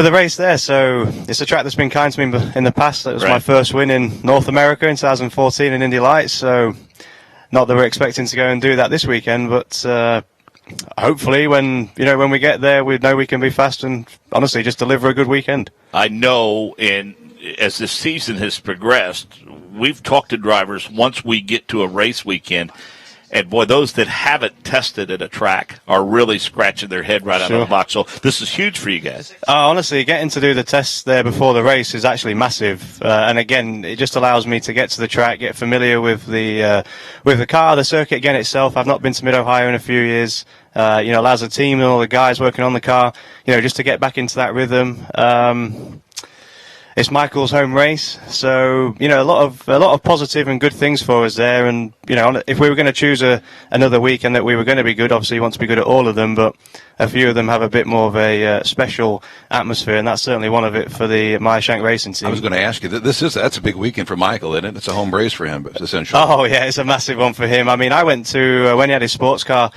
for the race there. So it's a track that's been kind to me in the past. That was my first win in North America in 2014 in Indy Lights. So not that we're expecting to go and do that this weekend, but hopefully when we get there, we know we can be fast and honestly just deliver a good weekend. I know, as this season has progressed, we've talked to drivers once we get to a race weekend. And, boy, those that haven't tested at a track are really scratching their head right out of the box. So this is huge for you guys. Honestly, getting to do the tests there before the race is actually massive. And, again, it just allows me to get to the track, get familiar with the car, the circuit again itself. I've not been to Mid-Ohio in a few years. Allows the team and all the guys working on the car, just to get back into that rhythm. It's Michael's home race, so a lot of positive and good things for us there. And if we were going to choose another weekend that we were going to be good, obviously you want to be good at all of them, but a few of them have a bit more of a special atmosphere, and that's certainly one of it for the Meyershank Racing team. I was going to ask you, that's a big weekend for Michael, isn't it? It's a home race for him, essentially. Oh yeah, it's a massive one for him. I mean, I went to when he had his sports car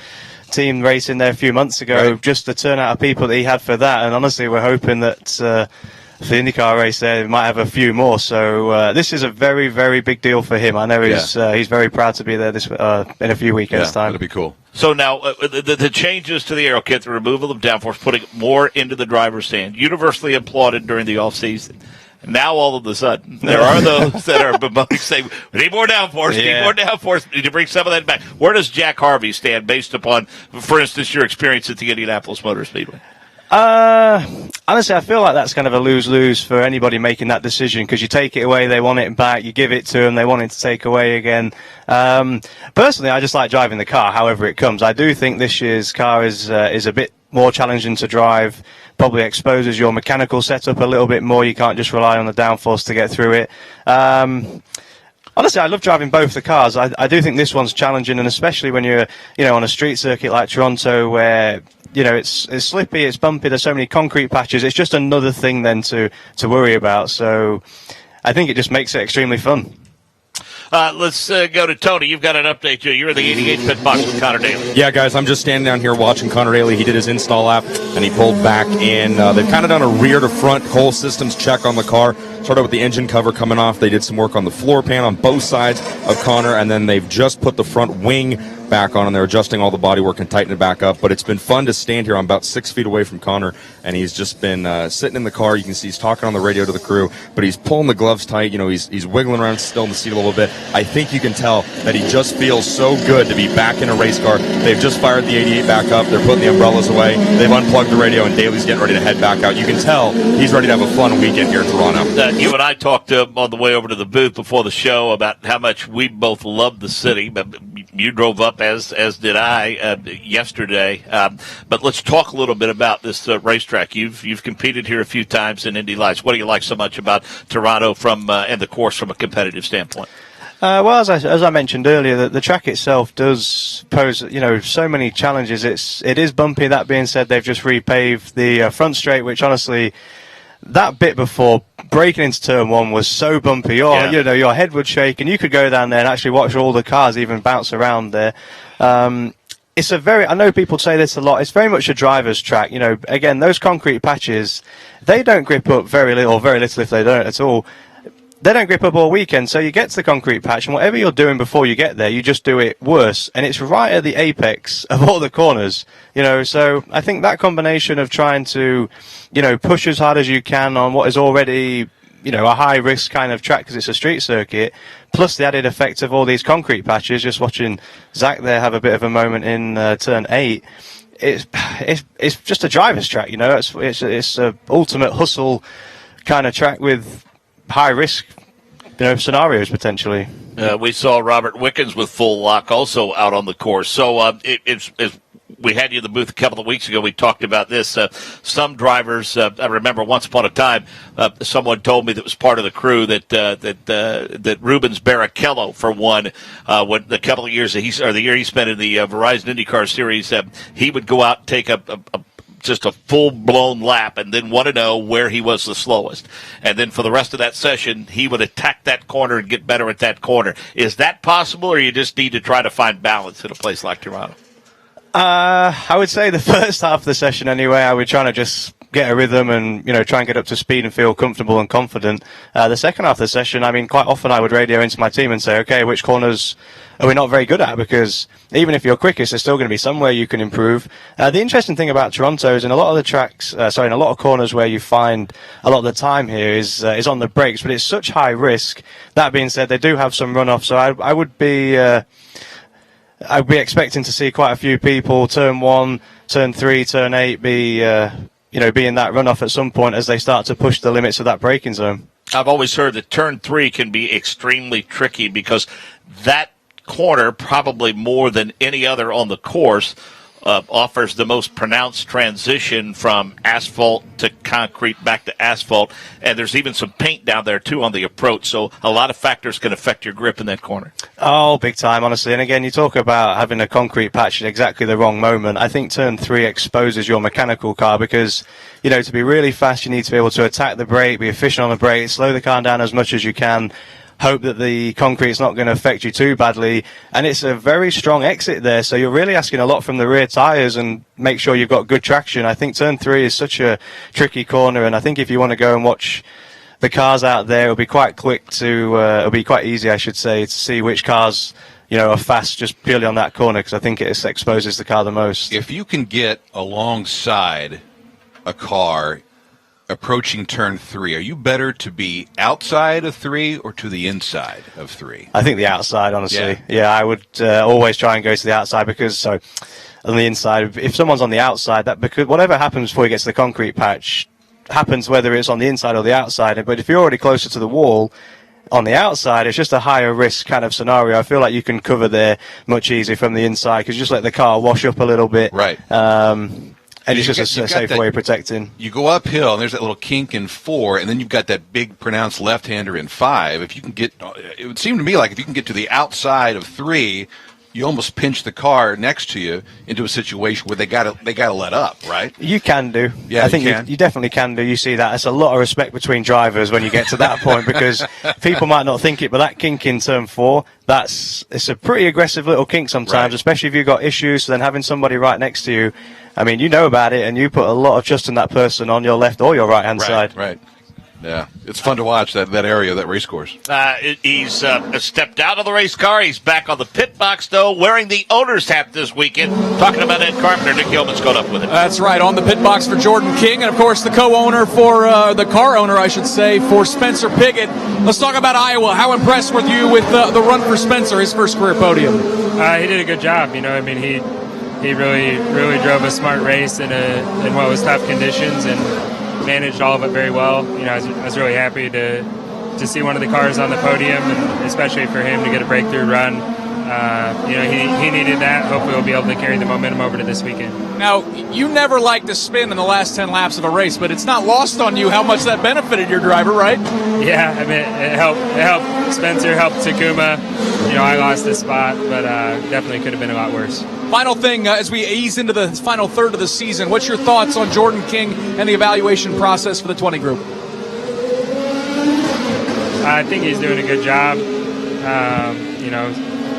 team racing there a few months ago, just the turnout of people that he had for that, and honestly, we're hoping that. For the IndyCar race there, we might have a few more. So this is a very, very big deal for him. I know he's very proud to be there this in a few weekends' time. That'll be cool. So now the changes to the aero kit, the removal of downforce, putting more into the driver's stand, universally applauded during the off-season. Now all of a sudden, there are those that are saying, we need more downforce, we need to bring some of that back. Where does Jack Harvey stand based upon, for instance, your experience at the Indianapolis Motor Speedway? Honestly, I feel like that's kind of a lose-lose for anybody making that decision, because you take it away, they want it back, you give it to them, they want it to take away again. Personally, I just like driving the car, however it comes. I do think this year's car is a bit more challenging to drive, probably exposes your mechanical setup a little bit more. You can't just rely on the downforce to get through it. Honestly, I love driving both the cars. I do think this one's challenging, and especially when you're, on a street circuit like Toronto where, it's slippy, it's bumpy, there's so many concrete patches. It's just another thing then to worry about. So I think it just makes it extremely fun. Let's go to Tony. You've got an update. You're in the 88 pit box with Connor Daly. Yeah, guys, I'm just standing down here watching Connor Daly. He did his install lap, and he pulled back in. They've kind of done a rear to front whole systems check on the car. Started with the engine cover coming off. They did some work on the floor pan on both sides of Connor, and then they've just put the front wing back on, and they're adjusting all the bodywork and tightening it back up. But it's been fun to stand here. I'm about 6 feet away from Connor, and he's just been sitting in the car. You can see he's talking on the radio to the crew, but he's pulling the gloves tight. He's wiggling around still in the seat a little bit. I think you can tell that he just feels so good to be back in a race car. They've just fired the 88 back up. They're putting the umbrellas away. They've unplugged the radio, and Daly's getting ready to head back out. You can tell he's ready to have a fun weekend here in Toronto. You and I talked on the way over to the booth before the show about how much we both love the city. You drove up, as did I, yesterday. But let's talk a little bit about this racetrack. You've competed here a few times in Indy Lights. What do you like so much about Toronto and the course from a competitive standpoint? Well, as I mentioned earlier, the track itself does pose, so many challenges. It is bumpy. That being said, they've just repaved the front straight, which honestly, that bit before breaking into turn one was so bumpy. Your head would shake, and you could go down there and actually watch all the cars even bounce around there. It's I know people say this a lot, it's very much a driver's track. Again, those concrete patches, they don't grip up very little if they don't at all. They don't grip up all weekend, so you get to the concrete patch, and whatever you're doing before you get there, you just do it worse, and it's right at the apex of all the corners, so I think that combination of trying to, push as hard as you can on what is already, a high-risk kind of track because it's a street circuit, plus the added effect of all these concrete patches, just watching Zach there have a bit of a moment in turn 8, it's just a driver's track, it's a ultimate hustle kind of track with high risk, scenarios potentially. We saw Robert Wickens with full lock also out on the course. So it's we had you in the booth a couple of weeks ago. We talked about this. Some drivers, I remember once upon a time, someone told me that was part of the crew that Rubens Barrichello, for one, when the couple of years the year he spent in the Verizon IndyCar series, he would go out and take just a full-blown lap and then want to know where he was the slowest. And then for the rest of that session, he would attack that corner and get better at that corner. Is that possible, or you just need to try to find balance in a place like Toronto? I would say the first half of the session anyway, I would try to just get a rhythm and, try and get up to speed and feel comfortable and confident. The second half of the session, quite often I would radio into my team and say, okay, which corners are we not very good at? Because even if you're quickest, there's still going to be somewhere you can improve. The interesting thing about Toronto is in a lot of the tracks, in a lot of corners where you find a lot of the time here is on the brakes, but it's such high risk. That being said, they do have some runoff, so I would be expecting to see quite a few people turn 1, turn 3, turn 8 be in that runoff at some point as they start to push the limits of that braking zone. I've always heard that turn 3 can be extremely tricky because that corner, probably more than any other on the course, offers the most pronounced transition from asphalt to concrete back to asphalt, and there's even some paint down there too on the approach, so a lot of factors can affect your grip in that corner. Oh, big time, honestly. And again, you talk about having a concrete patch at exactly the wrong moment. I think turn 3 exposes your mechanical car because, to be really fast, you need to be able to attack the brake, be efficient on the brake, slow the car down as much as you can, hope that the concrete's not going to affect you too badly. And it's a very strong exit there, so you're really asking a lot from the rear tyres and make sure you've got good traction. I think turn 3 is such a tricky corner, and I think if you want to go and watch the cars out there, it'll be quite it'll be quite easy, I should say, to see which cars are fast just purely on that corner, because I think it exposes the car the most. If you can get alongside a car approaching turn 3, are you better to be outside of 3 or to the inside of 3? I think the outside, honestly. Yeah, I would always try and go to the outside because, on the inside, if someone's on the outside, because whatever happens before you get to the concrete patch happens whether it's on the inside or the outside. But if you're already closer to the wall, on the outside, it's just a higher risk kind of scenario. I feel like you can cover there much easier from the inside because you just let the car wash up a little bit. Right. And it's just a safe way of protecting. You go uphill, and there's that little kink in 4, and then you've got that big pronounced left-hander in 5. If you can get, it would seem to me like if you can get to the outside of 3, you almost pinch the car next to you into a situation where they gotta let up, right? You can do. Yeah, I think you definitely can do. You see that. It's a lot of respect between drivers when you get to that point because people might not think it, but that kink in turn 4, it's a pretty aggressive little kink sometimes, right, especially if you've got issues. So then having somebody right next to you, you know about it, and you put a lot of trust in that person on your left or your right-hand side. Right. Yeah, it's fun to watch that area, that race course. He's stepped out of the race car. He's back on the pit box, though, wearing the owner's hat this weekend. Talking about Ed Carpenter, Nick Yeoman's caught up with it. That's right, on the pit box for Jordan King, and, of course, the co-owner the car owner, I should say, for Spencer Pigot. Let's talk about Iowa. How impressed were you with the run for Spencer, his first career podium? He did a good job. He really drove a smart race in what was tough conditions and managed all of it very well. I was really happy to see one of the cars on the podium, and especially for him to get a breakthrough run. He needed that. Hopefully we'll be able to carry the momentum over to this weekend. Now, you never like to spin in the last 10 laps of a race, but it's not lost on you how much that benefited your driver, right? Yeah, it helped Spencer, helped Takuma. I lost a spot, but definitely could have been a lot worse. Final thing, as we ease into the final third of the season, what's your thoughts on Jordan King and the evaluation process for the 20 group? I think he's doing a good job.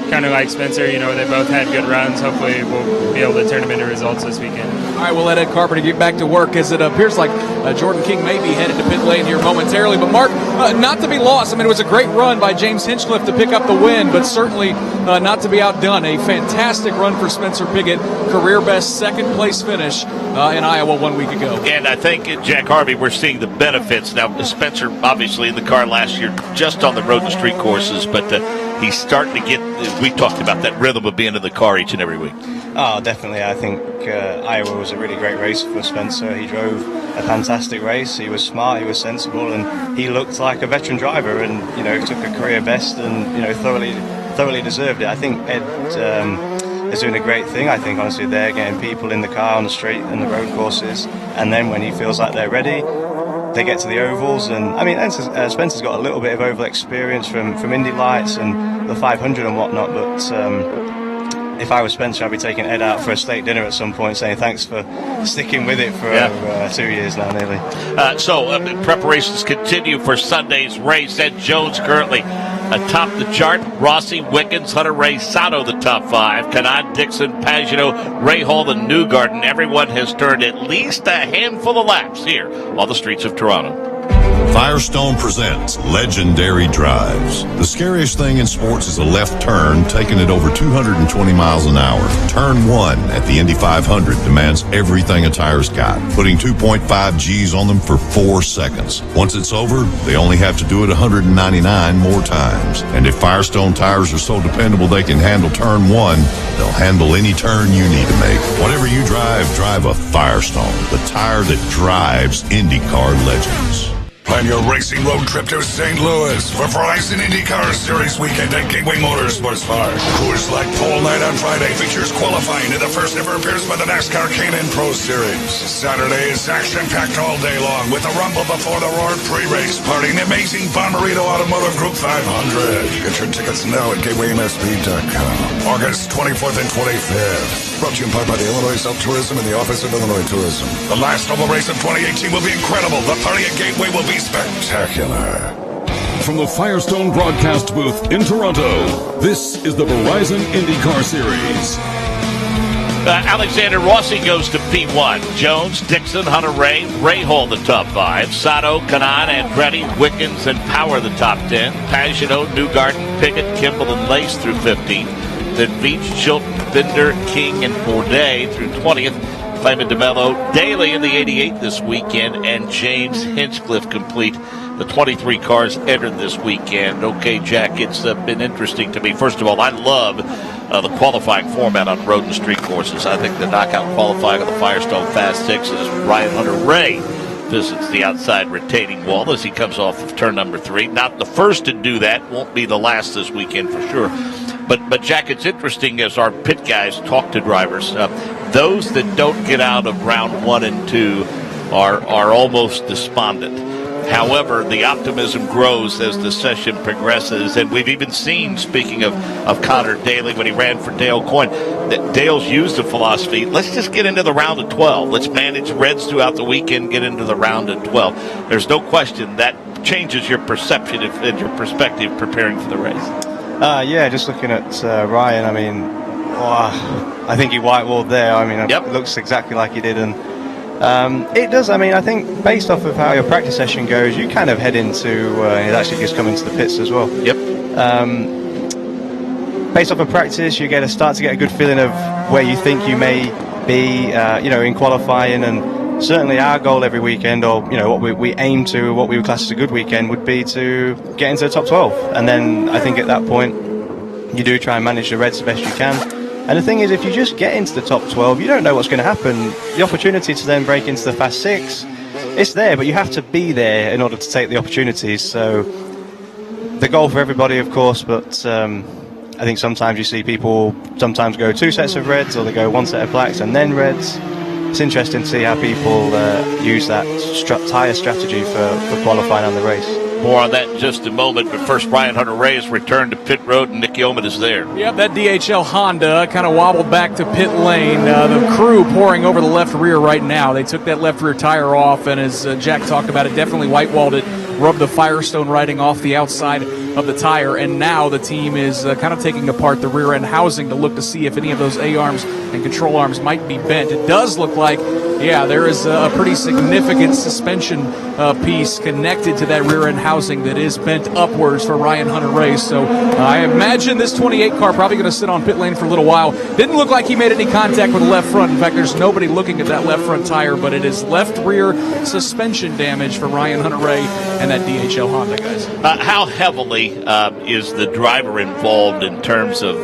Kind of like Spencer, they both had good runs. Hopefully we'll be able to turn them into results this weekend. All right, we'll let Ed Carpenter get back to work as it appears like Jordan King may be headed to pit lane here momentarily. But, Mark, not to be lost. It was a great run by James Hinchcliffe to pick up the win, but certainly not to be outdone. A fantastic run for Spencer Pigot, career best second-place finish in Iowa 1 week ago. And I think, Jack Harvey, we're seeing the benefits. Now, Spencer, obviously, in the car last year, just on the road and street courses, but he's starting to get, we talked about that rhythm of being in the car each and every week. Oh, definitely. I think Iowa was a really great race for Spencer. He drove a fantastic race. He was smart, he was sensible, and he looked like a veteran driver and, took a career best and, thoroughly deserved it. I think Ed is doing a great thing. I think, honestly, they're getting people in the car on the straight and the road courses, and then when he feels like they're ready, they get to the ovals. And Spencer's got a little bit of oval experience from Indy Lights and the 500 and whatnot, but if I was Spencer, I'd be taking Ed out for a steak dinner at some point, saying thanks for sticking with it for 2 years now, nearly. So preparations continue for Sunday's race. Ed Jones currently Atop the chart, Rossi, Wickens, Hunter Ray, Sato, the top 5. Kanad, Dixon, Pagano, Ray Hall, and Newgarden. Everyone has turned at least a handful of laps here on the streets of Toronto. Firestone presents Legendary Drives. The scariest thing in sports is a left turn taking it over 220 miles an hour. Turn 1 at the Indy 500 demands everything a tire's got, putting 2.5 G's on them for 4 seconds. Once it's over, they only have to do it 199 more times. And if Firestone tires are so dependable they can handle turn 1, they'll handle any turn you need to make. Whatever you drive, drive a Firestone, the tire that drives IndyCar legends. Plan your racing road trip to St. Louis for Verizon IndyCar Series weekend at Gateway Motorsports Park. Coors Light Pole Night on Friday features qualifying in the first ever appearance by the NASCAR K&N Pro Series. Saturday is action-packed all day long with the Rumble Before the Roar pre-race party and the amazing Bommarito Automotive Group 500. Get your tickets now at GatewayMSP.com. August 24th and 25th. Brought to you in part by the Illinois Self Tourism and the Office of Illinois Tourism. The last oval race of 2018 will be incredible. The party at Gateway will be spectacular. From the Firestone broadcast booth in Toronto, this is the Verizon IndyCar Series. Alexander Rossi goes to P1. Jones, Dixon, Hunter Ray, Ray Hall the top 5. Sato, Kanaan, Andretti, Wickens, and Power the top 10. Pagano, Newgarden, Pickett, Kimball, and Lace through 15. Then Veach, Chilton, Binder, King, and Bourdais through 20th. Clayman DeMello, Daly in the 88 this weekend, and James Hinchcliffe complete. The 23 cars entered this weekend. Okay, Jack, it's been interesting to me. First of all, I love the qualifying format on road and street courses. I think the knockout qualifying of the Firestone Fast Six is Ryan Hunter Ray visits the outside retaining wall as he comes off of turn number 3. Not the first to do that, won't be the last this weekend for sure. But Jack, it's interesting as our pit guys talk to drivers. Those that don't get out of round 1 and 2 are almost despondent. However, the optimism grows as the session progresses, and we've even seen, speaking of Connor Daly, when he ran for Dale Coyne, that Dale's used the philosophy, let's just get into the round of 12. Let's manage reds throughout the weekend, get into the round of 12. There's no question that changes your perception and your perspective preparing for the race. Yeah, just looking at Ryan, I mean, I think he whitewalled there. I mean, Yep. It looks exactly like he did. And it does, I mean, I think based off of how your practice session goes, you kind of head into, it actually just come into the pits as well. Yep. Based off of practice, you start to get a good feeling of where you think you may be, in qualifying. And certainly our goal every weekend, or, what we aim to, what we would class as a good weekend, would be to get into the top 12. And then I think at that point, you do try and manage the reds the best you can. And the thing is, if you just get into the top 12, you don't know what's going to happen. The opportunity to then break into the Fast Six, it's there, but you have to be there in order to take the opportunities. So the goal for everybody, of course, but I think sometimes you see people sometimes go 2 sets of reds, or they go 1 set of blacks and then reds. It's interesting to see how people use that tyre strategy for qualifying on the race. More on that in just a moment, but first, Ryan Hunter Ray has returned to pit road, and Nick Yeoman is there. Yep, that DHL Honda kind of wobbled back to pit lane. The crew pouring over the left rear right now. They took that left rear tire off, and as Jack talked about it, definitely whitewalled it, rubbed the Firestone writing off the outside of the tire, and now the team is kind of taking apart the rear end housing to look to see if any of those A-arms and control arms might be bent. It does look like, there is a pretty significant suspension piece connected to that rear end housing that is bent upwards for Ryan Hunter Ray. So I imagine this 28 car probably going to sit on pit lane for a little while. Didn't look like he made any contact with the left front. In fact, there's nobody looking at that left front tire, but it is left rear suspension damage for Ryan Hunter Ray and that DHL Honda, guys. How heavily is the driver involved in terms of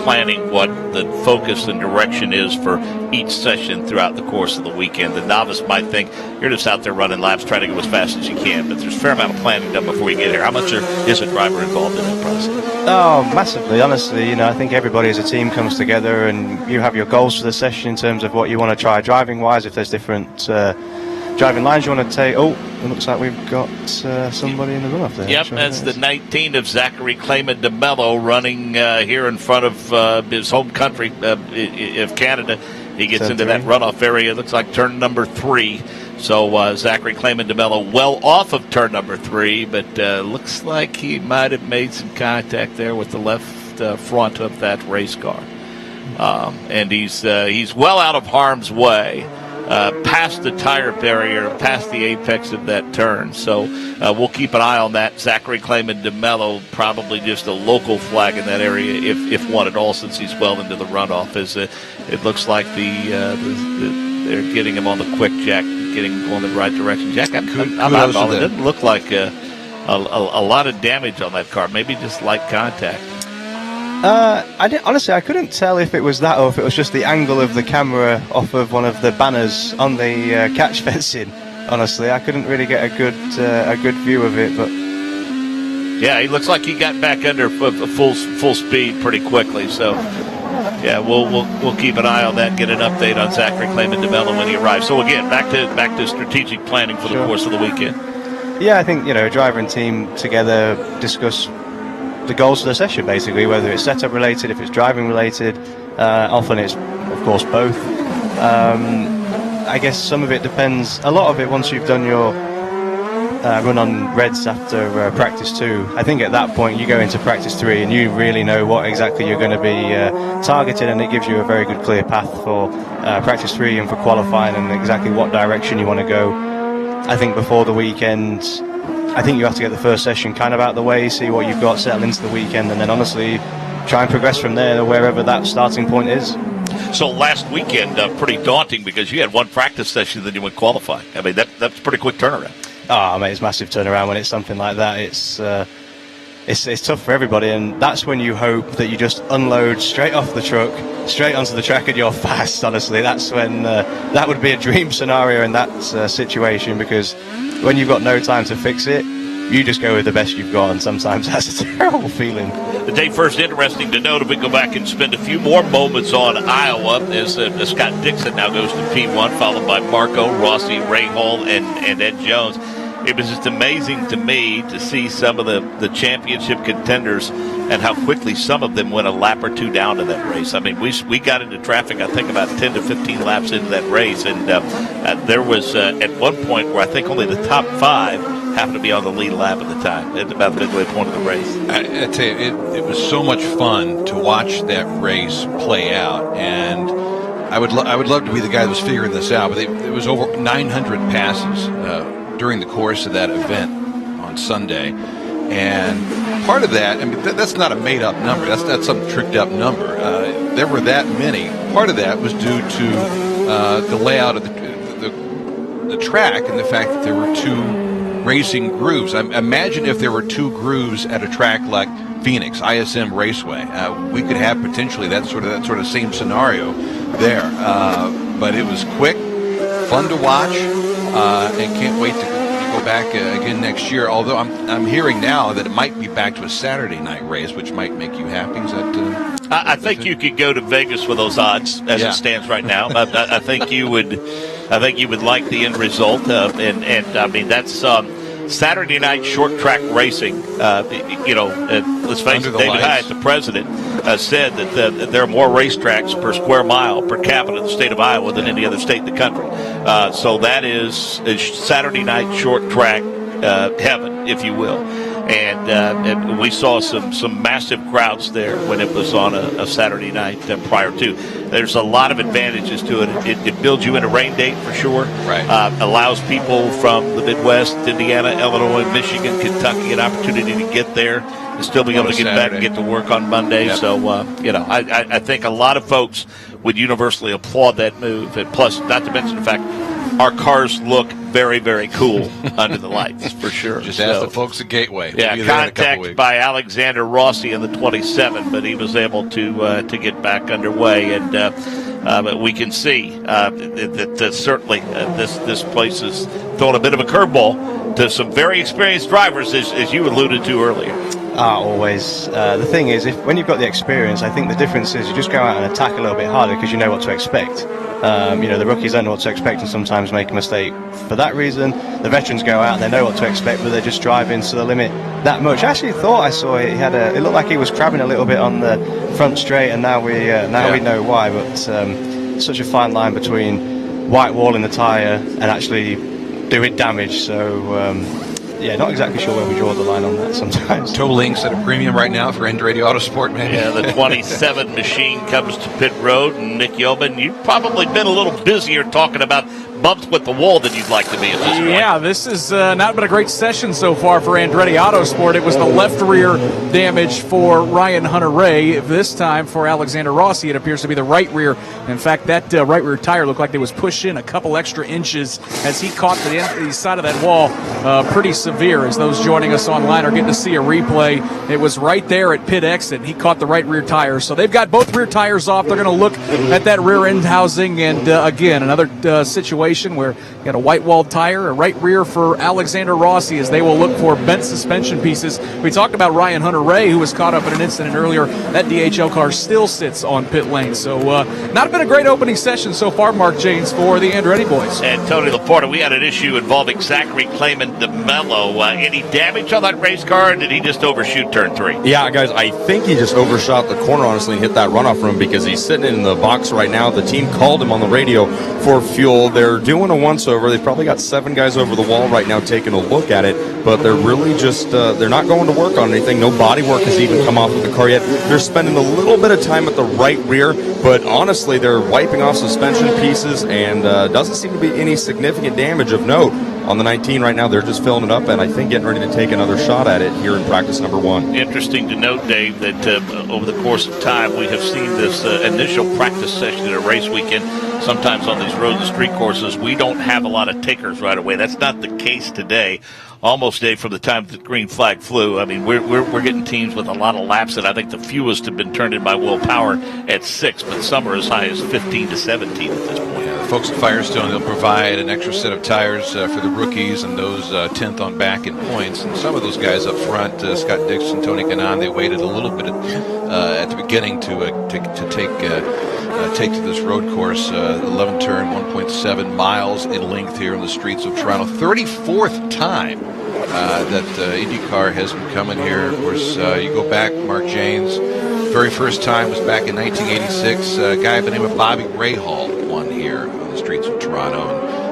planning what the focus and direction is for each session throughout the course of the weekend? The novice might think you're just out there running laps, trying to go as fast as you can, but there's a fair amount of planning done before you get here. How much is a driver involved in that process? Oh, massively. Honestly, I think everybody as a team comes together, and you have your goals for the session in terms of what you want to try driving-wise. If there's different driving lines you want to take. Oh, it looks like we've got somebody in the runoff there. Yep, that's the 19 of Zachary Clayman DeMello running here in front of his home country of Canada. He gets into that runoff area. Looks like turn number 3. So Zachary Clayman DeMello well off of turn number 3, but looks like he might have made some contact there with the left front of that race car. And he's well out of harm's way, past the tire barrier, past the apex of that turn. So we'll keep an eye on that. Zachary Clayman DeMello, probably just a local flag in that area, if one at all, since he's well into the runoff. As it looks like they're getting him on the quick jack, getting him going the right direction. Jack, I'm eyeballing. It doesn't look like a lot of damage on that car. Maybe just light contact. Honestly, I couldn't tell if it was that or if it was just the angle of the camera off of one of the banners on the catch fencing. Honestly, I couldn't really get a good view of it, but yeah, he looks like he got back under full speed pretty quickly. So yeah, we'll keep an eye on that, get an update on Zachary Clayman DeMello when he arrives. So again, back to strategic planning for the course of the weekend. Yeah, I think driver and team together discuss the goals of the session, basically, whether it's setup related, if it's driving related. Often it's, of course, both. I guess some of it depends. A lot of it, once you've done your run on reds after practice 2, I think at that point you go into practice 3 and you really know what exactly you're going to be targeted, and it gives you a very good clear path for practice 3 and for qualifying and exactly what direction you want to go. I think before the weekend, I think you have to get the first session kind of out of the way, see what you've got, settle into the weekend, and then honestly try and progress from there wherever that starting point is. So last weekend, pretty daunting because you had one practice session, then you went qualifying. I mean, that's a pretty quick turnaround. Oh, mate, it's massive turnaround when it's something like that. It's tough for everybody, and that's when you hope that you just unload straight off the truck, straight onto the track, and you're fast. Honestly, that's when that would be a dream scenario in that situation, because when you've got no time to fix it, you just go with the best you've got, and sometimes that's a terrible feeling. The day first, interesting to note, if we go back and spend a few more moments on Iowa, as Scott Dixon now goes to P1, followed by Marco, Rossi, Ray Hall, and Ed Jones. It was just amazing to me to see some of the championship contenders and how quickly some of them went a lap or two down to that race. I mean, we got into traffic, I think, about 10 to 15 laps into that race, and there was at one point where I think only the top 5 happened to be on the lead lap at the time, at about the midway point of the race. I tell you, it was so much fun to watch that race play out, and I would love to be the guy that was figuring this out, but it was over 900 passes during the course of that event on Sunday, and part of that, I mean, that's not a made-up number. That's some tricked-up number. There were that many. Part of that was due to the layout of the track and the fact that there were 2 racing grooves. Imagine if there were 2 grooves at a track like Phoenix, ISM Raceway. We could have potentially that sort of same scenario there. But it was quick, fun to watch, and can't wait to go back again next year. Although I'm hearing now that it might be back to a Saturday night race, which might make you happy. Is that? I think you could go to Vegas with those odds as it stands right now. I think you would. I think you would like the end result, and I mean that's Saturday night short track racing. Let's face it, David Hyatt, the president, said that there are more racetracks per square mile per capita in the state of Iowa than any other state in the country. So that is Saturday night short track heaven, if you will. And we saw some massive crowds there when it was on a Saturday night prior to. There's a lot of advantages to it. It builds you in a rain date for sure. Right. Allows people from the Midwest, Indiana, Illinois, Michigan, Kentucky an opportunity to get there and still be able to get back and get to work on Monday. Yep. So, I think a lot of folks would universally applaud that move. And plus, not to mention the fact our cars look very, very cool under the lights, for sure. Just ask the folks at Gateway. Yeah, contact by Alexander Rossi in the 27, but he was able to get back underway, and but we can see that certainly this place is throwing a bit of a curveball to some very experienced drivers, as you alluded to earlier. Always. The thing is, when you've got the experience, I think the difference is you just go out and attack a little bit harder because you know what to expect. The rookies don't know what to expect and sometimes make a mistake. For that reason, the veterans go out and they know what to expect, but they're just driving to the limit that much. I actually thought I saw it. It looked like he was crabbing a little bit on the front straight, and now we know why. But such a fine line between white walling the tyre and actually doing damage. So, yeah, not exactly sure where we draw the line on that sometimes. Total Links at a premium right now for Andretti Autosport, man. Yeah, the 27 machine comes to pit road, and Nick Yeoman, you've probably been a little busier talking about bumps with the wall than you'd like to be at this point. Yeah, this has not been a great session so far for Andretti Autosport. It was the left rear damage for Ryan Hunter-Ray. This time for Alexander Rossi, it appears to be the right rear. In fact, that right rear tire looked like it was pushed in a couple extra inches as he caught the side of that wall pretty severe. As those joining us online are getting to see a replay, it was right there at pit exit, and he caught the right rear tire. So they've got both rear tires off. They're going to look at that rear end housing, and again, another situation where you got a white-walled tire, a right rear for Alexander Rossi, as they will look for bent suspension pieces. We talked about Ryan Hunter-Ray, who was caught up in an incident earlier. That DHL car still sits on pit lane. So not been a great opening session so far, Mark Janes, for the Andretti boys. And Tony Laporta, we had an issue involving Zachary Clayman DeMello. Any damage on that race car, or did he just overshoot turn 3? Yeah, guys, I think he just overshot the corner, honestly, and hit that runoff room because he's sitting in the box right now. The team called him on the radio for fuel. They're doing a once-over. They've probably got 7 guys over the wall right now taking a look at it, but they're really just, they're not going to work on anything. No body work has even come off of the car yet. They're spending a little bit of time at the right rear, but honestly, they're wiping off suspension pieces, and doesn't seem to be any significant damage of note. On the 19 right now, they're just filling it up, and I think getting ready to take another shot at it here in practice number 1. Interesting to note, Dave, that over the course of time, we have seen this initial practice session at a race weekend. Sometimes on these road and street courses, we don't have a lot of takers right away. That's not the case today. Almost, Dave, from the time the green flag flew. I mean, we're getting teams with a lot of laps, and I think the fewest have been turned in by Will Power at 6, but some are as high as 15 to 17 at this point. Yeah, the folks at Firestone, they'll provide an extra set of tires for the rookies and those 10th on back in points. And some of those guys up front, Scott Dixon, Tony Kanaan, they waited a little bit at the beginning to take to this road course. 11 turn, 1.7 miles in length here in the streets of Toronto. 34th time that IndyCar has been coming here. Of course, you go back, Mark Janes, very first time was back in 1986. A guy by the name of Bobby Rahal won here on the streets of Toronto,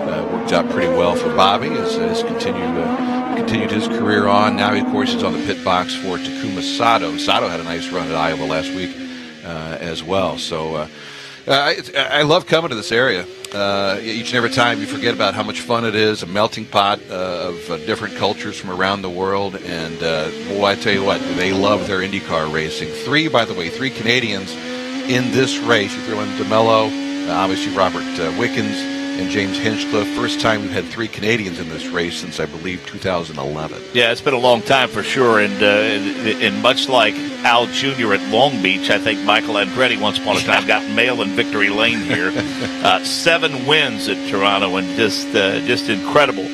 and worked out pretty well for Bobby as continued his career on. Now, of course, he's on the pit box for Takuma Sato. Sato had a nice run at Iowa last week as well. So I love coming to this area. Each and every time you forget about how much fun it is, a melting pot of different cultures from around the world. And boy, I tell you what, they love their IndyCar racing. 3 Canadians in this race. You throw in DeMello, obviously Robert Wickens, and James Hinchcliffe. First time we've had 3 Canadians in this race since, I believe, 2011. Yeah, it's been a long time for sure, and much like Al Jr. at Long Beach, I think Michael Andretti once upon a time got mail in victory lane here. 7 wins at Toronto, and just incredible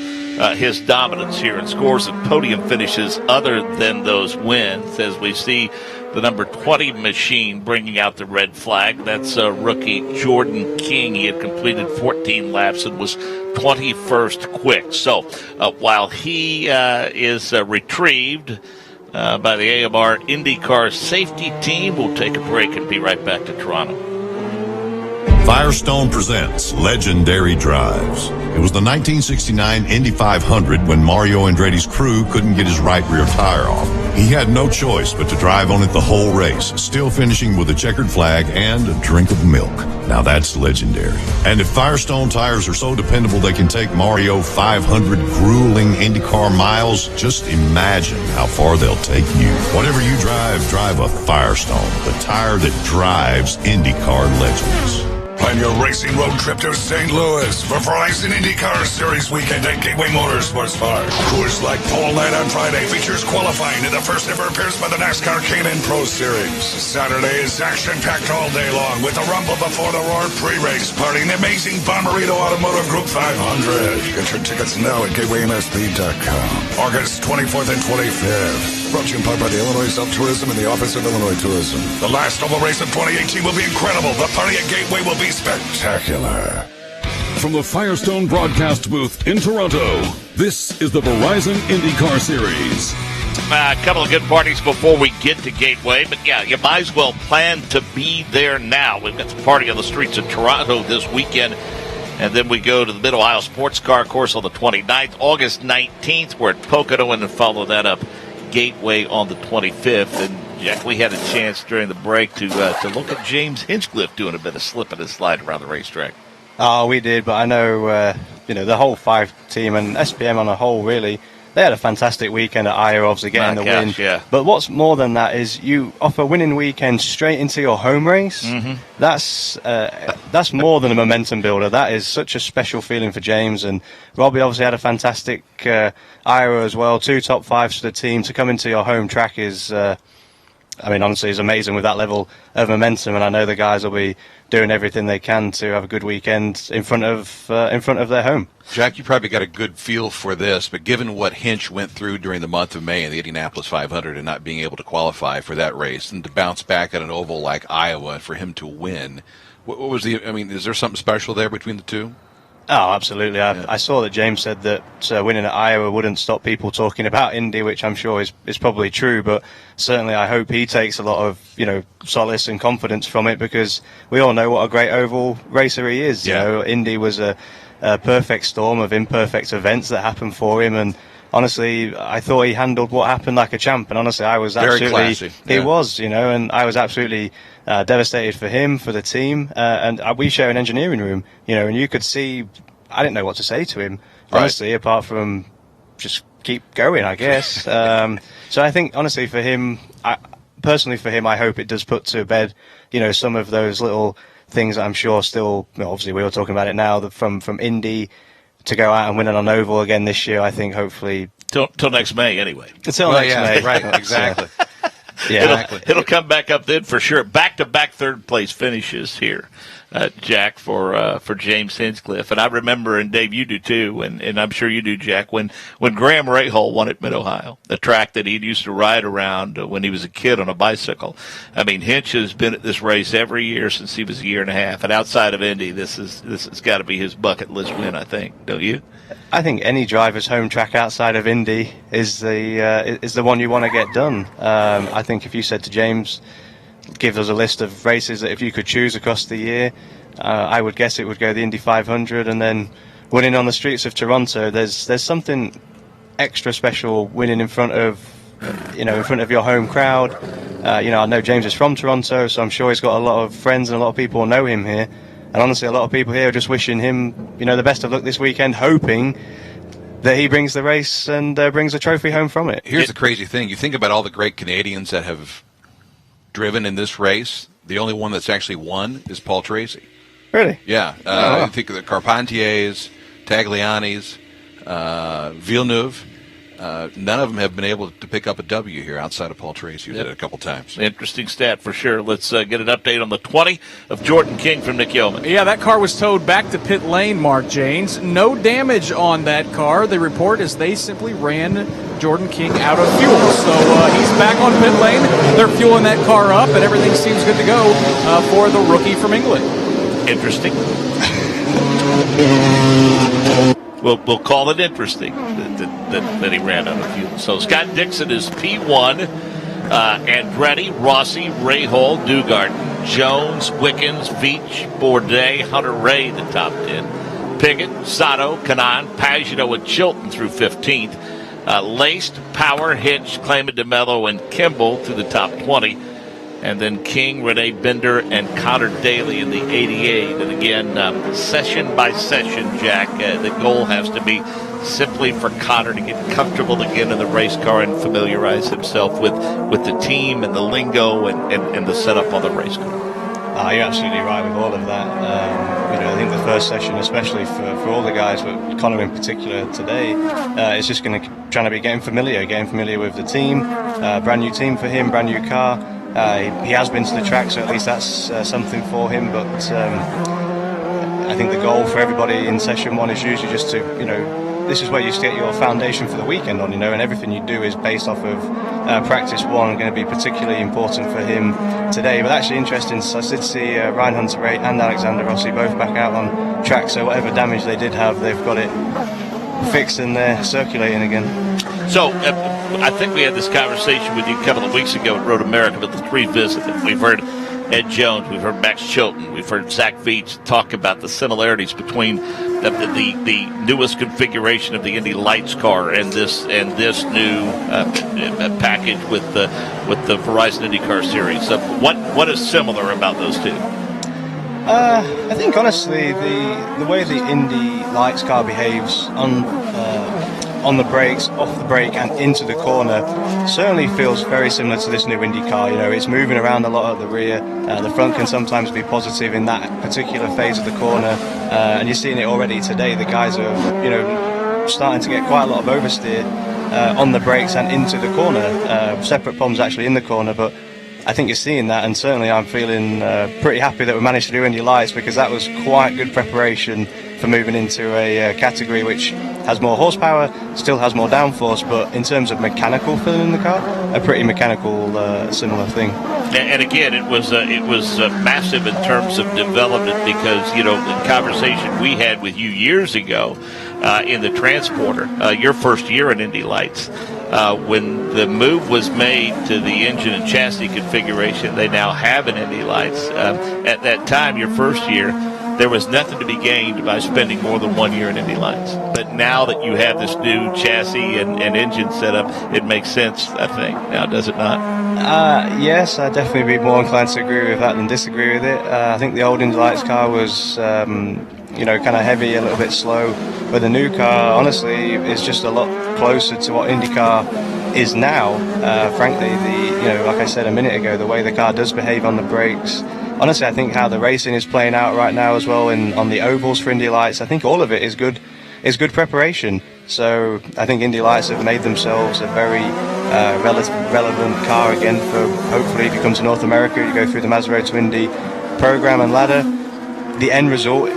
his dominance here and scores and podium finishes other than those wins, as we see the number 20 machine bringing out the red flag. That's rookie Jordan King. He had completed 14 laps and was 21st quick. So while he is retrieved by the AMR IndyCar safety team, we'll take a break and be right back to Toronto. Firestone presents Legendary Drives. It was the 1969 Indy 500 when Mario Andretti's crew couldn't get his right rear tire off. He had no choice but to drive on it the whole race, still finishing with a checkered flag and a drink of milk. Now that's legendary. And if Firestone tires are so dependable they can take Mario 500 grueling IndyCar miles, just imagine how far they'll take you. Whatever you drive, drive a Firestone, the tire that drives IndyCar legends. Plan your racing road trip to St. Louis for Verizon IndyCar Series weekend at Gateway Motorsports Park. Coors Light Pole Night on Friday features qualifying in the first ever appearance by the NASCAR K&N Pro Series. Saturday is action-packed all day long with the Rumble Before the Roar pre-race party and the amazing Bommarito Automotive Group 500. Get your tickets now at GatewayMSP.com. August 24th and 25th. Brought to you in part by the Illinois Self-Tourism and the Office of Illinois Tourism. The last oval race of 2018 will be incredible. The party at Gateway will be spectacular. From the Firestone broadcast booth in Toronto, this is the Verizon IndyCar Series. A couple of good parties before we get to Gateway, but yeah, you might as well plan to be there now. We've got the party on the streets of Toronto this weekend And then we go to the Mid-Ohio Sports Car Course on the 29th. August 19th, we're at Pocono, and then follow that up Gateway on the 25th. And, Jack, we had a chance during the break to look at James Hinchcliffe doing a bit of slipping and slide around the racetrack. Oh, we did, but I know, the whole 5 team and SPM on a whole, really, they had a fantastic weekend at Iowa, obviously getting the win. Yeah. But what's more than that is you off a winning weekend straight into your home race. Mm-hmm. That's more than a momentum builder. That is such a special feeling for James. And Robbie obviously had a fantastic Iowa as well. 2 top 5s for the team. To come into your home track is, honestly, is amazing with that level of momentum. And I know the guys will be doing everything they can to have a good weekend in front of their home. Jack, you probably got a good feel for this, but given what Hinch went through during the month of May in the Indianapolis 500 and not being able to qualify for that race, and to bounce back at an oval like Iowa and for him to win, what was is there something special there between the two? Oh, absolutely. I saw that James said that winning at Iowa wouldn't stop people talking about Indy, which I'm sure is probably true, but certainly I hope he takes a lot of, solace and confidence from it, because we all know what a great oval racer he is. Yeah. Indy was a perfect storm of imperfect events that happened for him, and honestly, I thought he handled what happened like a champ, and honestly, I was very absolutely... classy. He was, and I was absolutely devastated for him, for the team, and we share an engineering room, and you could see, I didn't know what to say to him, honestly, apart from just keep going, I guess. So I think, honestly, for him, personally for him, I hope it does put to bed, some of those little things that I'm sure still, obviously we were talking about it now, from Indy to go out and win it on oval again this year. I think hopefully Till next May, anyway. Until next May. Right, exactly. It'll come back up then for sure. Back-to-back third-place finishes here, Jack, for James Hinchcliffe. And I remember, and Dave, you do too, and I'm sure you do, Jack, when Graham Rahal won at Mid-Ohio, the track that he used to ride around when he was a kid on a bicycle. Hinch has been at this race every year since he was a year and a half. And outside of Indy, this has got to be his bucket list win, I think. Don't you? I think any driver's home track outside of Indy is the one you want to get done. I think if you said to James, give us a list of races that if you could choose across the year, I would guess it would go the Indy 500, and then winning on the streets of Toronto. There's something extra special winning in front of your home crowd. I know James is from Toronto, so I'm sure he's got a lot of friends and a lot of people know him here. And honestly, a lot of people here are just wishing him, the best of luck this weekend, hoping that he brings the race and brings a trophy home from it. Here's the crazy thing. You think about all the great Canadians that have driven in this race. The only one that's actually won is Paul Tracy. Really? Yeah. I think of the Carpentiers, Taglianis, Villeneuve. None of them have been able to pick up a W here outside of Paul Tracy, who did it a couple times. Interesting stat for sure. Let's get an update on the 20 of Jordan King from Nick Yeoman. Yeah, that car was towed back to pit lane, Mark Janes. No damage on that car. The report is they simply ran Jordan King out of fuel. So he's back on pit lane. They're fueling that car up, and everything seems good to go for the rookie from England. Interesting. We'll call it interesting that he ran out of fuel. So Scott Dixon is P1. Andretti, Rossi, Rahal, Dugard, Jones, Wickens, Veach, Bourdais, Hunter Ray, the top 10. Piggott, Sato, Kanaan, Pagano, and Chilton through 15th. Laced, Power, Hitch, Clayman, DeMello, and Kimball to the top 20. And then King, Renee Binder, and Connor Daly in the 88. And again, session by session, Jack, the goal has to be simply for Connor to get comfortable again in the race car and familiarize himself with the team and the lingo and the setup on the race car. You're absolutely right with all of that. I think the first session, especially for all the guys, but Connor in particular today, is just trying to be getting familiar with the team. Brand new team for him, brand new car. He has been to the track, so at least that's something for him. But I think the goal for everybody in session one is usually just to, this is where you get your foundation for the weekend on, and everything you do is based off of practice one, going to be particularly important for him today. But actually interesting, so I did see Ryan Hunter-Reay and Alexander Rossi both back out on track, so whatever damage they did have, they've got it fixed and they're circulating again. So I think we had this conversation with you a couple of weeks ago at Road America with the 3 visit. We've heard Ed Jones, we've heard Max Chilton, we've heard Zach Veach talk about the similarities between the newest configuration of the Indy Lights car and this new package with the Verizon IndyCar series. What is similar about those two? I think honestly the way the Indy Lights car behaves on the brakes, off the brake, and into the corner certainly feels very similar to this new Indy car. You know, it's moving around a lot at the rear. The front can sometimes be positive in that particular phase of the corner, and you're seeing it already today. The guys are, you know, starting to get quite a lot of oversteer on the brakes and into the corner. Separate problems actually in the corner, but I think you're seeing that, and certainly I'm feeling pretty happy that we managed to do Indy Lights, because that was quite good preparation for moving into a category which has more horsepower, still has more downforce, but in terms of mechanical feeling in the car, a pretty mechanical similar thing. And again, it was massive in terms of development, because, you know, the conversation we had with you years ago in the Transporter, your first year in Indy Lights, when the move was made to the engine and chassis configuration, they now have an Indy Lights. At that time, your first year, there was nothing to be gained by spending more than 1 year in Indy Lights. But now that you have this new chassis and engine setup, it makes sense, I think. Now, does it not? Yes, I'd definitely be more inclined to agree with that than disagree with it. I think the old Indy Lights car was, you know, kind of heavy, a little bit slow. But the new car, honestly, is just a lot closer to what IndyCar is now. Frankly, you know, like I said a minute ago, the way the car does behave on the brakes. Honestly, I think how the racing is playing out right now as well on the ovals for Indy Lights, I think all of it is good preparation. So I think Indy Lights have made themselves a very relevant car again for, hopefully, if you come to North America, you go through the Mazda Road to Indy program and ladder. The end result,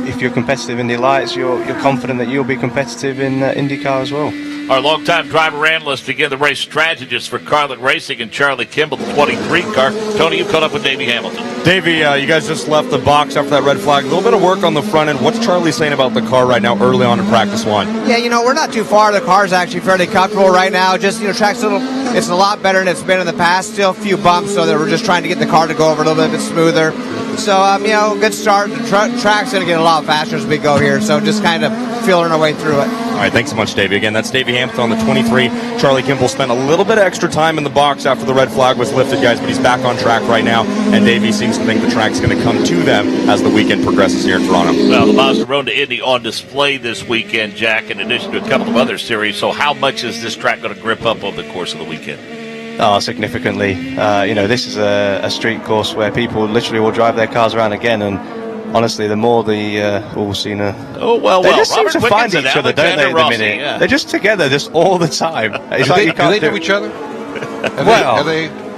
if you're competitive in Indy Lights, you're confident that you'll be competitive in IndyCar as well. Our longtime driver analyst, again, the race strategist for Carlin Racing, and Charlie Kimball, the 23 car. Tony, you caught up with Davey Hamilton. Davey, you guys just left the box after that red flag. A little bit of work on the front end. What's Charlie saying about the car right now early on in practice one? Yeah, you know, we're not too far. The car's actually fairly comfortable right now. Just, you know, track's it's a lot better than it's been in the past. Still a few bumps, so that we're just trying to get the car to go over a little bit smoother. So, you know, good start. The track's going to get a lot faster as we go here, so just kind of feeling our way through it. All right, thanks so much, Davey. Again, that's Davey Hamilton on the 23. Charlie Kimball spent a little bit of extra time in the box after the red flag was lifted, guys, but he's back on track right now, and Davey seems to think the track's going to come to them as the weekend progresses here in Toronto. Well, the Mazda Road to Indy on display this weekend, Jack, in addition to a couple of other series. So how much is this track going to grip up over the course of the weekend? Oh, significantly. You know, this is a street course where people literally will drive their cars around again, and honestly, the more they just seem to find each other, don't they, at the minute? Yeah. They're just together just all the time. It's do like they, you can't do they know each other?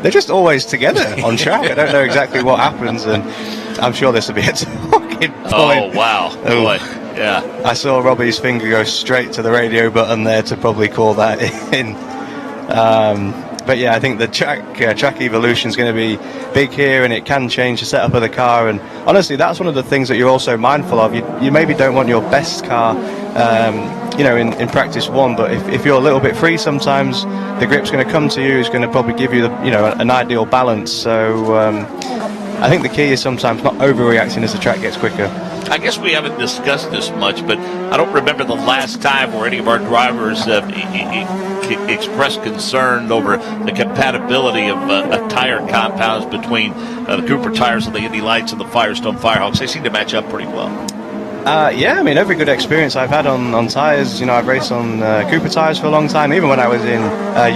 They're just always together on track. I don't know exactly what happens, and I'm sure this will be a talking point. Oh, wow. Oh, boy. Yeah. I saw Robbie's finger go straight to the radio button there to probably call that in. But yeah, I think the track evolution is going to be big here, and it can change the setup of the car. And honestly, that's one of the things that you're also mindful of. You maybe don't want your best car, you know, in practice one, but if you're a little bit free, sometimes the grip's going to come to you. It's going to probably give you an ideal balance. So I think the key is sometimes not overreacting as the track gets quicker. I guess we haven't discussed this much, but I don't remember the last time where any of our drivers expressed concern over the compatibility of tire compounds between the Cooper tires and the Indy Lights and the Firestone Firehawks. They seem to match up pretty well. Yeah, I mean, every good experience I've had on tires, you know, I've raced on Cooper tires for a long time. Even when I was in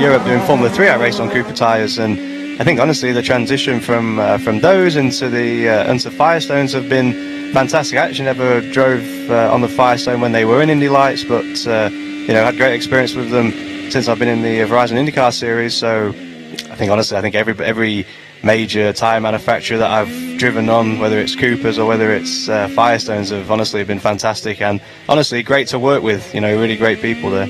Europe doing Formula 3, I raced on Cooper tires, and I think honestly the transition from those into Firestones have been fantastic. I actually never drove on the Firestone when they were in Indy Lights, but you know, had great experience with them since I've been in the Verizon IndyCar series. So I think every major tire manufacturer that I've driven on, whether it's Coopers or whether it's Firestones, have honestly been fantastic, and honestly great to work with. You know, really great people there.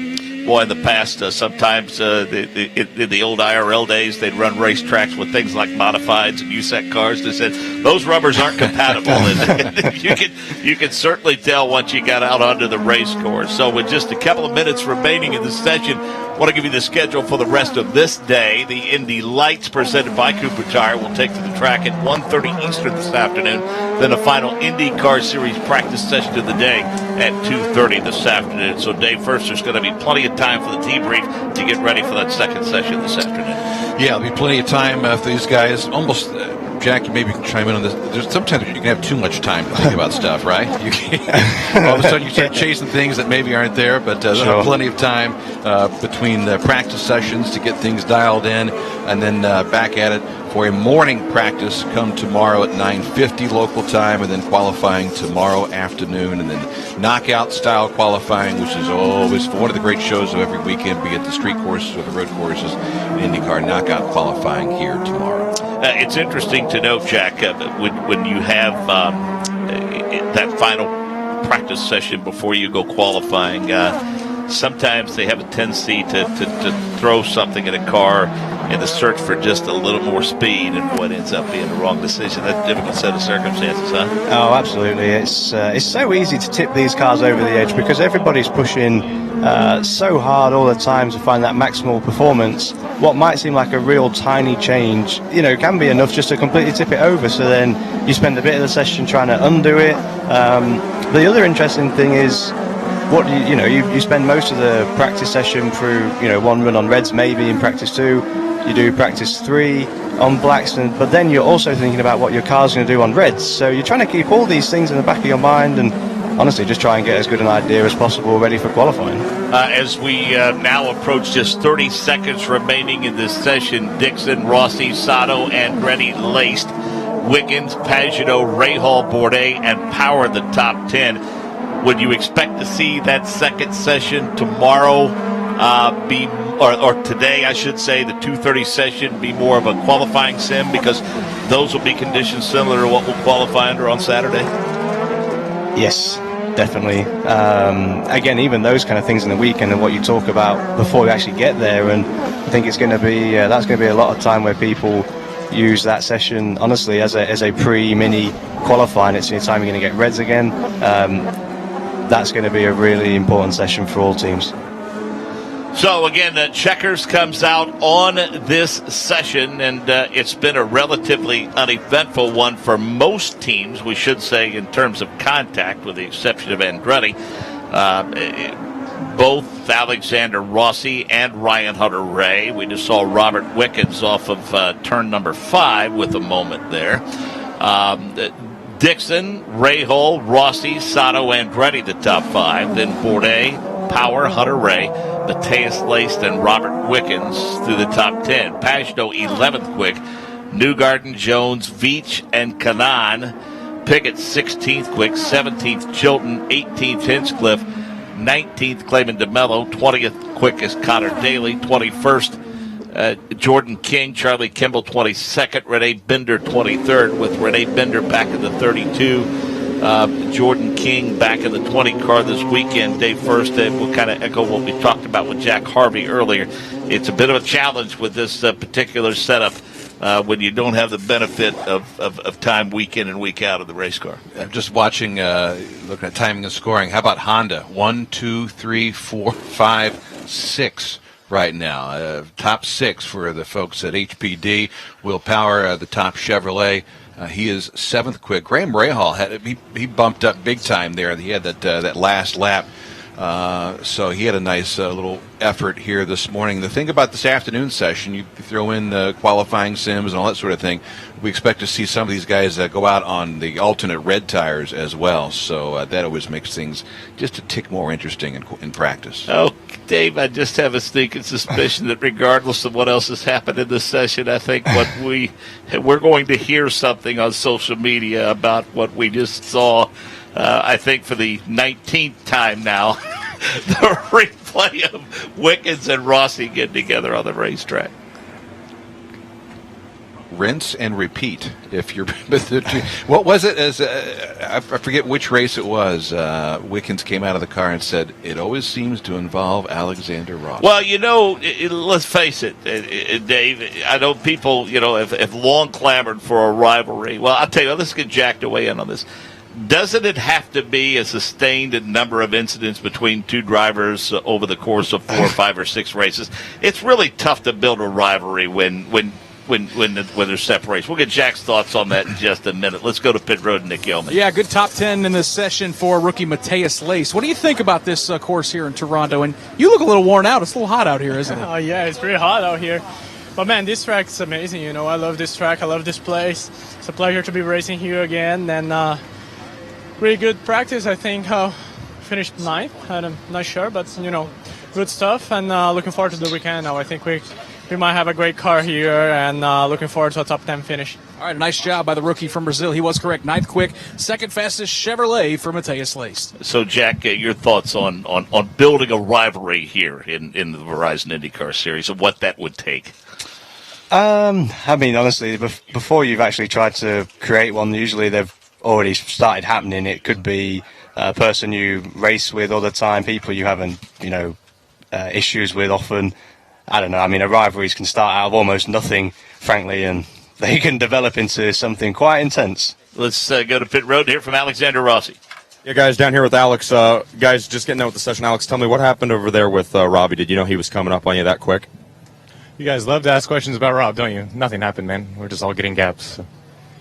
boy, in the past, sometimes in the old IRL days, they'd run racetracks with things like modifieds and USAC cars. They said those rubbers aren't compatible. And you can certainly tell once you got out onto the race course. So with just a couple of minutes remaining in the session, I want to give you the schedule for the rest of this day. The Indy Lights presented by Cooper Tire will take to the track at 1:30 Eastern this afternoon. Then a final IndyCar Series practice session of the day at 2:30 this afternoon. So, Dave, first, there's going to be plenty of time for the debrief to get ready for that second session this afternoon. Yeah, there'll be plenty of time for these guys. Almost, Jack, you maybe can chime in on this. There's sometimes you can have too much time to think about stuff, right? You can, all of a sudden you start chasing things that maybe aren't there, but there'll have plenty of time between the practice sessions to get things dialed in, and then back at it for a morning practice come tomorrow at 9:50 local time, and then qualifying tomorrow afternoon, and then knockout-style qualifying, which is always one of the great shows of every weekend, be it the street courses or the road courses, IndyCar knockout qualifying here tomorrow. It's interesting to note, Jack, when you have that final practice session before you go qualifying, sometimes they have a tendency to throw something in a car in the search for just a little more speed, and what ends up being the wrong decision. That's a difficult set of circumstances, huh? Oh, absolutely. It's so easy to tip these cars over the edge because everybody's pushing so hard all the time to find that maximal performance. What might seem like a real tiny change, can be enough just to completely tip it over. So then you spend a bit of the session trying to undo it. The other interesting thing is, what you spend most of the practice session through, one run on reds, maybe in practice 2. You do practice 3 on blacks, but then you're also thinking about what your car's going to do on reds. So you're trying to keep all these things in the back of your mind and honestly just try and get as good an idea as possible ready for qualifying. As we now approach just 30 seconds remaining in this session, Dixon, Rossi, Sato, Andretti laced, Wiggins, Pagano, Rahal, Bourdais, and Power the top 10. Would you expect to see that second session tomorrow or today, I should say, the 2:30 session be more of a qualifying sim because those will be conditions similar to what we'll qualify under on Saturday? Yes, definitely. Again, even those kind of things in the weekend and what you talk about before we actually get there, and I think it's going to be that's going to be a lot of time where people use that session honestly as a pre-mini qualifying. It's the time you're going to get reds again. That's going to be a really important session for all teams. So again, Checkers comes out on this session, and it's been a relatively uneventful one for most teams, we should say, in terms of contact, with the exception of Andretti. Both Alexander Rossi and Ryan Hunter-Reay. We just saw Robert Wickens off of turn number 5 with a moment there. Dixon, Rahal, Rossi, Sato, Andretti, the top 5. Then Bourdais, Power, Hunter-Reay, Mateus Laced, and Robert Wickens through the top 10. Pagano 11th quick. Newgarden, Jones, Veach, and Kanaan. Pickett 16th quick. 17th Chilton. 18th Hinchcliffe. 19th Clayman DeMello. 20th quick is Connor Daly. 21st Jordan King, Charlie Kimball 22nd, Renee Binder 23rd, with Renee Binder back in the 32. Jordan King back in the 20 car this weekend. Dave, first, we'll kind of echo what we talked about with Jack Harvey earlier. It's a bit of a challenge with this particular setup when you don't have the benefit of time week in and week out of the race car. I'm just watching, looking at timing and scoring. How about Honda? 1, 2, 3, 4, 5, 6. Right now, top 6 for the folks at HPD. Will Power, the top Chevrolet. He is 7th quick. Graham Rahal he bumped up big time there. He had that last lap, so he had a nice little effort here this morning. The thing about this afternoon session, you throw in the qualifying sims and all that sort of thing. We expect to see some of these guys go out on the alternate red tires as well. So that always makes things just a tick more interesting in practice. Oh, Dave, I just have a sneaking suspicion that regardless of what else has happened in this session, I think we're going to hear something on social media about what we just saw. I think for the 19th time now, the replay of Wickens and Rossi getting together on the racetrack. rinse and repeat. If you're, what was it? I forget which race it was. Wickens came out of the car and said, "It always seems to involve Alexander Rossi." Well, let's face it, Dave. I know people, have long clamored for a rivalry. Well, I'll tell you, let's get Jack to weigh in on this. Doesn't it have to be a sustained number of incidents between two drivers over the course of 4 or 5 or 6 races? It's really tough to build a rivalry when there's separation. We'll get Jack's thoughts on that in just a minute. Let's go to pit road and Nick Yeoman. Yeah, good top 10 in this session for rookie Matthias Lace. What do you think about this course here in Toronto? And you look a little worn out. It's a little hot out here, isn't it? Oh, yeah, it's pretty hot out here. But, man, this track is amazing. I love this track. I love this place. It's a pleasure to be racing here again. And really good practice, I think. Finished 9th. I'm not sure, but, good stuff. And looking forward to the weekend now. I think we might have a great car here, and looking forward to a top 10 finish. All right, nice job by the rookie from Brazil. He was correct. 9th quick, second fastest Chevrolet for Matthias Lace. So, Jack, your thoughts on building a rivalry here in the Verizon IndyCar Series and what that would take? Honestly, before you've actually tried to create one, usually they've already started happening. It could be a person you race with all the time, people you haven't, issues with often. I don't know. A rivalries can start out of almost nothing, frankly, and they can develop into something quite intense. Let's go to pit road here from Alexander Rossi. Yeah, guys, down here with Alex. Guys, just getting out with the session. Alex, tell me what happened over there with Robbie. Did you know he was coming up on you that quick? You guys love to ask questions about Rob, don't you? Nothing happened, man. We're just all getting gaps. So.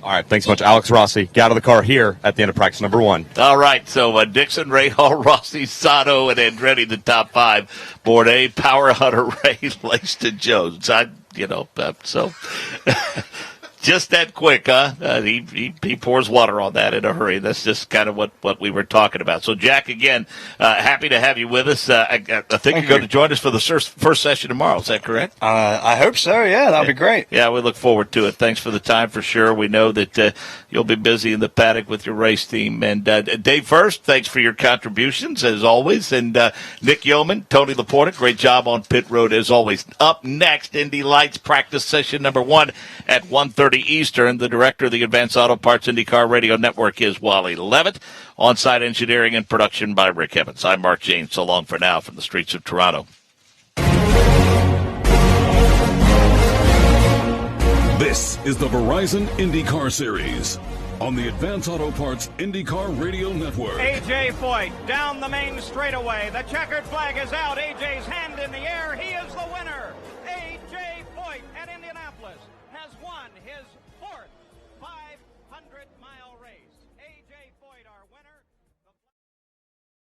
All right, thanks so much. Alex Rossi, get out of the car here at the end of practice number 1. All right, so Dixon, Rahal, Rossi, Sato, and Andretti, the top 5. Bourdais, Power Hunter, Ray, Langston Jones. So just that quick, huh? He pours water on that in a hurry. That's just kind of what we were talking about. So, Jack, again, happy to have you with us. I think you're going to join us for the first session tomorrow. Is that correct? I hope so, yeah. That'll be great. Yeah, we look forward to it. Thanks for the time, for sure. We know that you'll be busy in the paddock with your race team. And Dave First, thanks for your contributions, as always. And Nick Yeoman, Tony Laporta, great job on pit road, as always. Up next, Indy Lights practice session number 1 at 1:30 Eastern. The director of the Advanced Auto Parts IndyCar Radio Network is Wally Levitt. On-site engineering and production by Rick Evans. I'm Mark James. So long for now from the streets of Toronto. This is the Verizon IndyCar Series on the Advanced Auto Parts IndyCar Radio Network. A.J. Foyt down the main straightaway. The checkered flag is out. A.J.'s hand in the air. He is the winner. A.J. Foyt at Indianapolis has won his